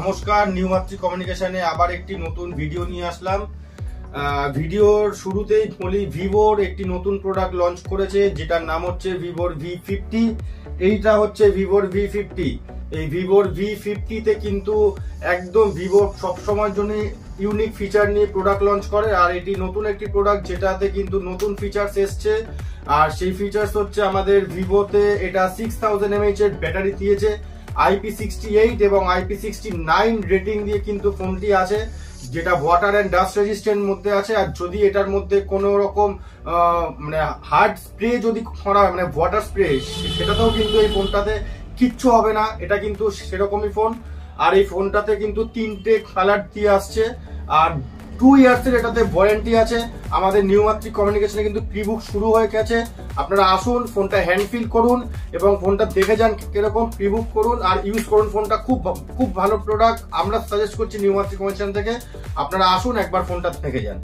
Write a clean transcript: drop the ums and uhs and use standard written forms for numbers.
নমস্কার, নিউ মাতৃ কমিউনিকেশনে আবার একটি নতুন ভিডিও নিয়ে আসলাম। ভিডিওর শুরুতেই বলি, ভিভোর একটি নতুন প্রোডাক্ট লঞ্চ করেছে যেটার নাম হচ্ছে ভিভোর V50। এইটা হচ্ছে ভিভোর V50। এই ভিভোর V50 তে কিন্তু একদম ভিভো সবসময়ের জন্য ইউনিক ফিচার নিয়ে প্রোডাক্ট লঞ্চ করে, আর এটি নতুন একটি প্রোডাক্ট যেটাতে কিন্তু নতুন ফিচার্স এসছে। আর সেই ফিচার্স হচ্ছে আমাদের ভিভোতে এটা 6000 mAh এর ব্যাটারি দিয়েছে, IP68 এবং IP69 রেটিং দিয়ে কিন্তু ফোনটি আছে, যেটা ওয়াটার অ্যান্ড ডাস্ট রেজিস্ট্যান্ট মধ্যে আছে। আর যদি এটার মধ্যে কোনো রকম মানে হার্ড স্প্রে যদি করা হয়, মানে ওয়াটার স্প্রে, সেটাতেও কিন্তু এই ফোনটাতে কিচ্ছু হবে না। এটা কিন্তু সেরকমই ফোন। আর এই ফোনটাতে কিন্তু 3টে কালার দিয়ে আসছে, আর 2 ইয়ার্স এর এটাতে ওয়ারেন্টি আছে। আমাদের নিউ মাতৃ কমিউনিকেশনে কিন্তু প্রিবুক শুরু হয়ে গেছে। আপনারা আসুন, ফোনটা হ্যান্ড ফিল করুন এবং ফোনটা দেখে যান কিরকম, প্রিবুক করুন আর ইউজ করুন। ফোনটা খুব ভালো প্রোডাক্ট, আমরা সাজেস্ট করছি নিউ মাতৃ কমিউনিকেশন থেকে। আপনারা আসুন, একবার ফোনটা দেখে যান।